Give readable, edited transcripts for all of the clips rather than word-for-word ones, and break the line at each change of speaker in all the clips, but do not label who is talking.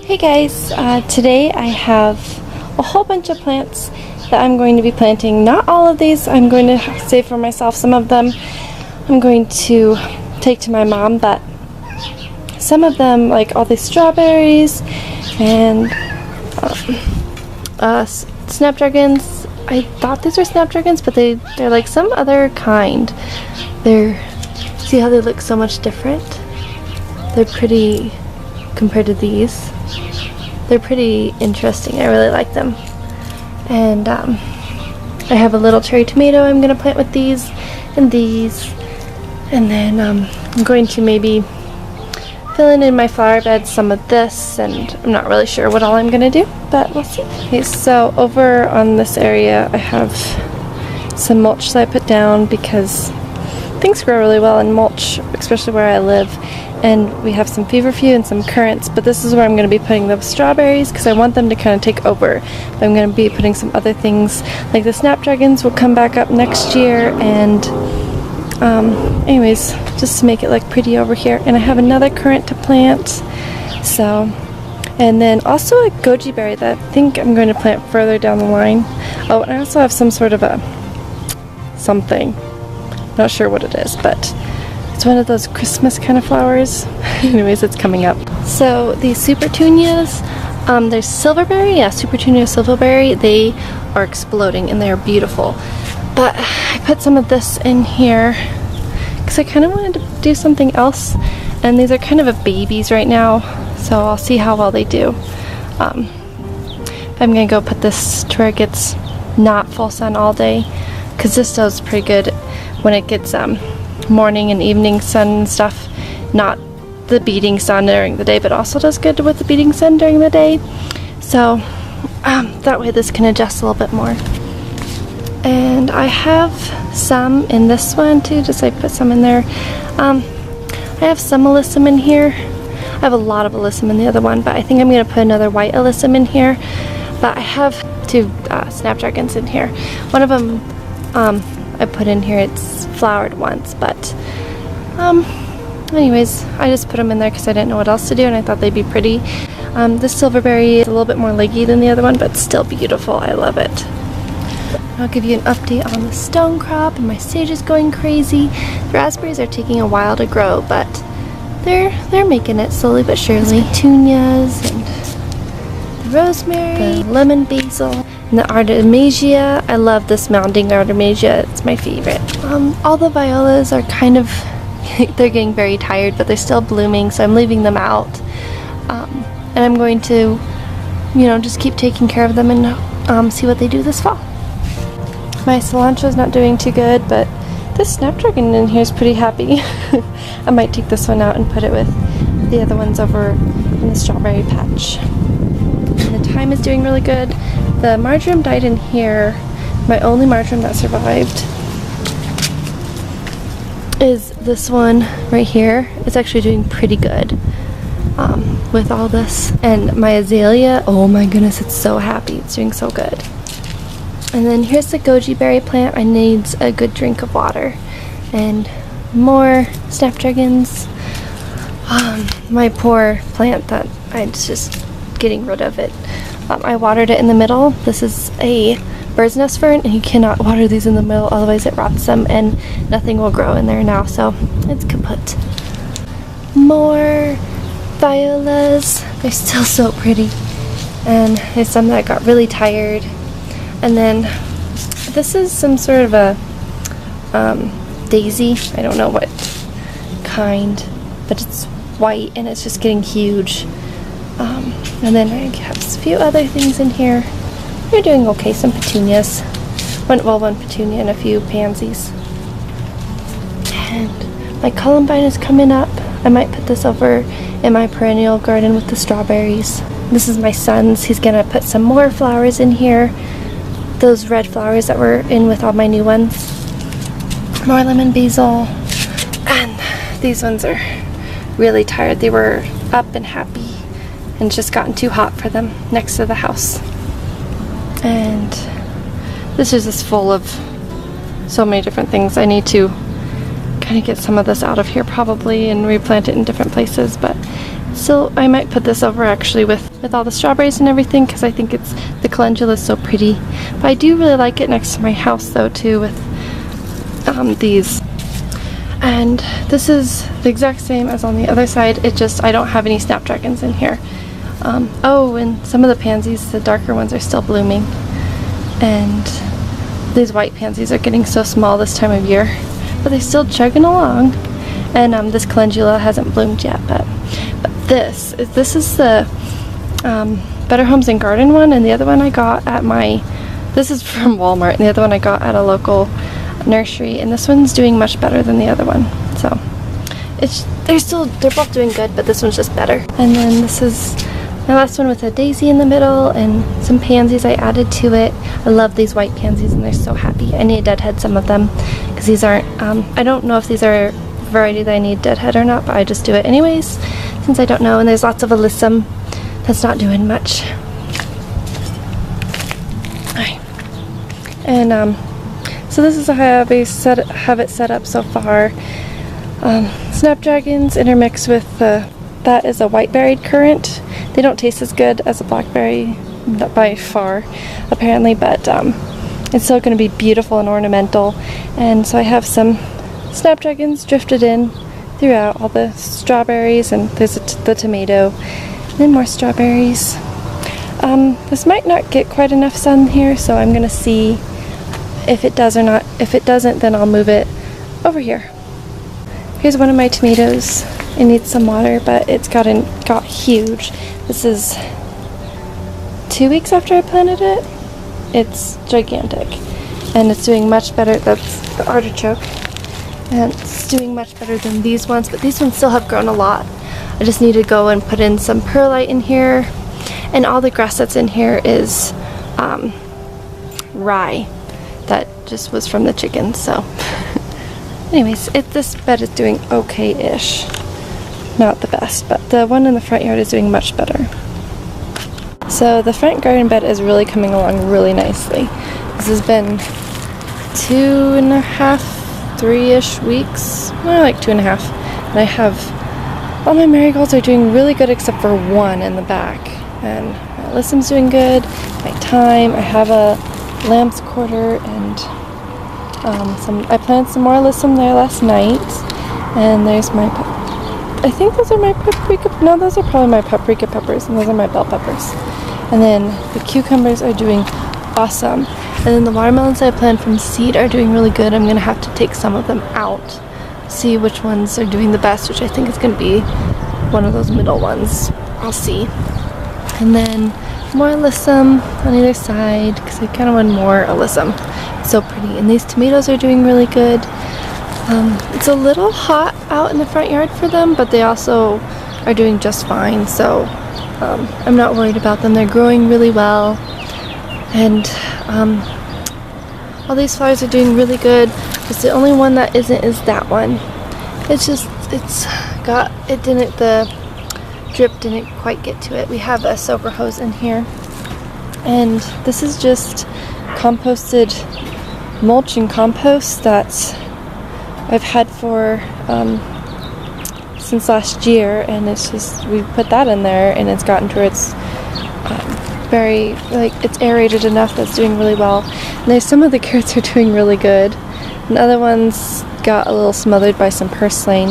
Hey guys, today I have a whole bunch of plants that I'm going to be planting. Not all of these, I'm going to save for myself. Some of them I'm going to take to my mom, but some of them, like all these strawberries and snapdragons. I thought these were snapdragons, but they're like some other kind. See how they look so much different? They're pretty compared to these. They're pretty interesting. I really like them. And I have a little cherry tomato I'm going to plant with these. And then I'm going to maybe fill in my flower bed some of this, and I'm not really sure what all I'm going to do, but we'll see. Okay, so over on this area I have some mulch that I put down because things grow really well in mulch, especially where I live. And we have some feverfew and some currants, but this is where I'm going to be putting the strawberries because I want them to kind of take over. But I'm going to be putting some other things, like the snapdragons will come back up next year, and anyways, just to make it look pretty over here. And I have another currant to plant, so, and then also a goji berry that I think I'm going to plant further down the line. Oh, and I also have some sort of a something, not sure what it is, but it's one of those Christmas kind of flowers. Anyways, it's coming up. So these supertunias, there's silverberry, yeah, supertunia silverberry. They are exploding and they're beautiful. But I put some of this in here because I kind of wanted to do something else. And these are kind of babies right now, so I'll see how well they do. I'm gonna go put this to where it gets not full sun all day, because this does pretty good when it gets morning and evening sun and stuff, not the beating sun during the day, but also does good with the beating sun during the day. So that way this can adjust a little bit more. And I have some in this one too, just I put some in there. I have some alyssum in here. I have a lot of alyssum in the other one, but I think I'm going to put another white alyssum in here. But I have two snapdragons in here. One of them I put in here, it's flowered once, but anyways, I just put them in there because I didn't know what else to do and I thought they'd be pretty. This silverberry is a little bit more leggy than the other one, but still beautiful. I love it. I'll give you an update on the stone crop, and my sage is going crazy. The raspberries are taking a while to grow, but they're making it slowly but surely. Petunias and the rosemary, the lemon basil, and the artemisia. I love this mounding artemisia. It's my favorite. All the violas are kind of, they're getting very tired, but they're still blooming, so I'm leaving them out. And I'm going to, just keep taking care of them and see what they do this fall. My cilantro is not doing too good, but this snapdragon in here is pretty happy. I might take this one out and put it with the other ones over in the strawberry patch. And the thyme is doing really good. The marjoram died in here. My only marjoram that survived is this one right here. It's actually doing pretty good with all this. And my azalea, oh my goodness, it's so happy. It's doing so good. And then here's the goji berry plant. I needs a good drink of water. And more snapdragons. My poor plant that I'm just getting rid of it. I watered it in the middle. This is a bird's nest fern, and you cannot water these in the middle, otherwise it rots them and nothing will grow in there now, so it's kaput. More violas. They're still so pretty. And there's some that got really tired. And then this is some sort of a daisy. I don't know what kind, but it's white and it's just getting huge. And then I have a few other things in here. They're doing okay. Some petunias. One petunia and a few pansies. And my columbine is coming up. I might put this over in my perennial garden with the strawberries. This is my son's. He's gonna put some more flowers in here. Those red flowers that were in with all my new ones. More lemon basil. And these ones are really tired. They were up and happy, and it's just gotten too hot for them next to the house. And this is just full of so many different things. I need to kind of get some of this out of here probably and replant it in different places, but So I might put this over actually with all the strawberries and everything, because I think the calendula is so pretty. But I do really like it next to my house though too, with these. And this is the exact same as on the other side, it just, I don't have any snapdragons in here. Oh, and some of the pansies, the darker ones, are still blooming. And these white pansies are getting so small this time of year, but they're still chugging along. And this calendula hasn't bloomed yet, but this is the Better Homes and Garden one, and the other one I got at this is from Walmart, and the other one I got at a local nursery, and this one's doing much better than the other one. So they're both doing good, but this one's just better. And then this is my last one with a daisy in the middle and some pansies I added to it. I love these white pansies and they're so happy. I need to deadhead some of them because these aren't, I don't know if these are a variety that I need deadhead or not, but I just do it anyways since I don't know. And there's lots of alyssum that's not doing much. Alright. And so this is how I have it set up so far. Snapdragons intermixed with that is a white-berried currant. They don't taste as good as a blackberry by far, apparently, but it's still going to be beautiful and ornamental. And so I have some snapdragons drifted in throughout all the strawberries, and there's the tomato, and then more strawberries. This might not get quite enough sun here, so I'm going to see if it does or not. If it doesn't, then I'll move it over here. Here's one of my tomatoes. It needs some water, but it's got huge. This is 2 weeks after I planted it. It's gigantic, and it's doing much better. That's the artichoke, and it's doing much better than these ones, but these ones still have grown a lot. I just need to go and put in some perlite in here, and all the grass that's in here is rye that just was from the chickens. So anyways, this bed is doing okay-ish. Not the best, but the one in the front yard is doing much better. So the front garden bed is really coming along really nicely. This has been 2.5, 3-ish weeks, well, like 2.5. And I have, all my marigolds are doing really good except for one in the back. And my alyssum's doing good, my thyme, I have a lamb's quarter, and I planted some more alyssum there last night. And there's my, I think those are my paprika, no, those are probably my paprika peppers, and those are my bell peppers. And then the cucumbers are doing awesome. And then the watermelons I planted from seed are doing really good. I'm going to have to take some of them out, see which ones are doing the best, which I think is going to be one of those middle ones. I'll see. And then more alyssum on either side, because I kind of want more alyssum. It's so pretty. And these tomatoes are doing really good. It's a little hot out in the front yard for them, but they also are doing just fine, so I'm not worried about them. They're growing really well, and all these flowers are doing really good. Just the only one that isn't is that one. The drip didn't quite get to it. We have a soaker hose in here, and this is just composted mulch and compost that I've had for since last year, and it's just, we put that in there and it's gotten to where it's very, like, it's aerated enough that's doing really well. And there's some of the carrots are doing really good, and other ones got a little smothered by some purslane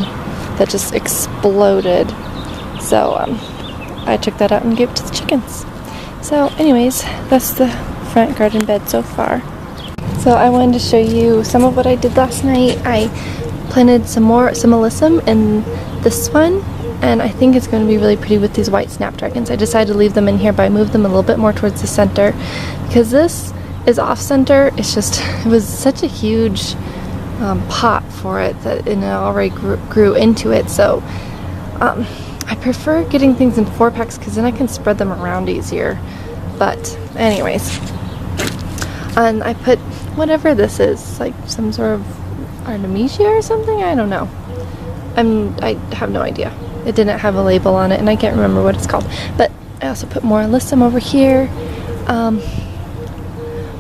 that just exploded. So I took that out and gave it to the chickens. So anyways, that's the front garden bed so far. So I wanted to show you some of what I did last night. I planted some alyssum in this one, and I think it's going to be really pretty with these white snapdragons. I decided to leave them in here, but I moved them a little bit more towards the center because this is off center. It's just, it was such a huge pot for it that it already grew into it. So I prefer getting things in 4-packs because then I can spread them around easier. But anyways, and I put whatever this is, like some sort of Artemisia or something, I don't know. I have no idea. It didn't have a label on it, and I can't remember what it's called. But I also put more alyssum over here.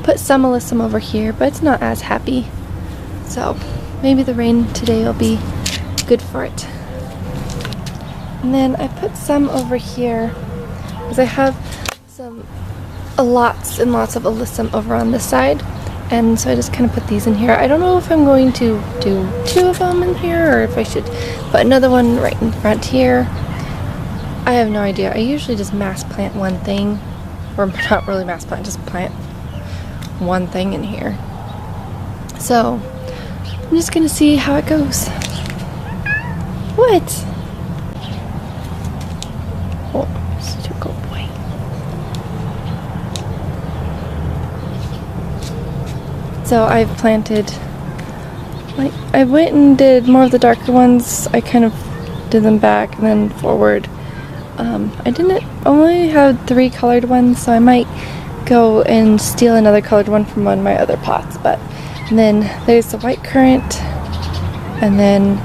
Put some alyssum over here, but it's not as happy. So maybe the rain today will be good for it. And then I put some over here because I have some lots and lots of alyssum over on this side. And so I just kind of put these in here. I don't know if I'm going to do 2 of them in here or if I should put another one right in front here. I have no idea. I usually just mass plant one thing, or not really mass plant, just plant one thing in here. So I'm just gonna see how it goes. What? Oh, such a good boy. So I've planted, like, I went and did more of the darker ones. I kind of did them back and then forward. I didn't only have 3 colored ones, so I might go and steal another colored one from one of my other pots. But and then there's the white currant, and then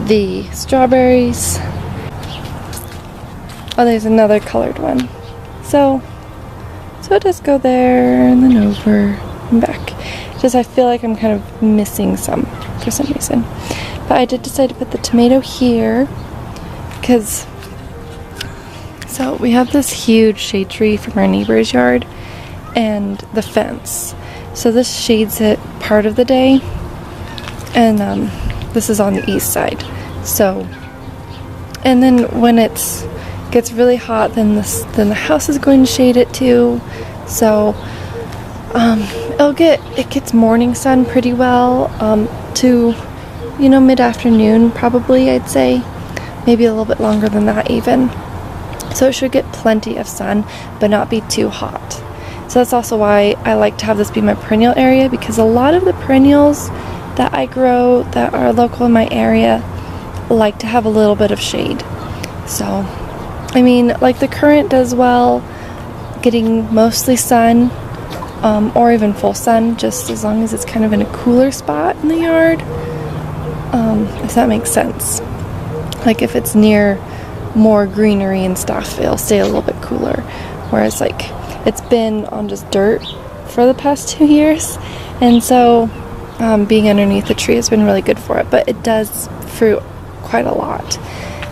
the strawberries. Oh, there's another colored one. So it does go there and then over and back. Just I feel like I'm kind of missing some for some reason. But I did decide to put the tomato here because so we have this huge shade tree from our neighbor's yard and the fence. So this shades it part of the day, and this is on the east side. So, and then when it gets really hot, then the house is going to shade it too. So it gets morning sun pretty well to, you know, mid-afternoon probably, I'd say, maybe a little bit longer than that even. So it should get plenty of sun but not be too hot. So that's also why I like to have this be my perennial area, because a lot of the perennials that I grow that are local in my area like to have a little bit of shade. So I mean, like the currant does well getting mostly sun, or even full sun, just as long as it's kind of in a cooler spot in the yard, if that makes sense. Like if it's near more greenery and stuff, it'll stay a little bit cooler, whereas like it's been on just dirt for the past 2 years, and so being underneath the tree has been really good for it. But it does fruit quite a lot,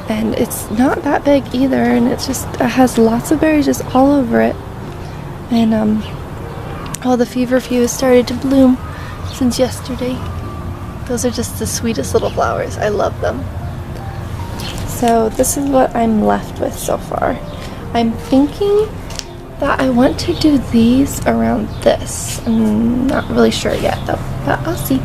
and it's not that big either, and it has lots of berries just all over it. And the feverfew has started to bloom since yesterday. Those are just the sweetest little flowers. I love them. So this is what I'm left with so far. I'm thinking that I want to do these around this. I'm not really sure yet though, but I'll see.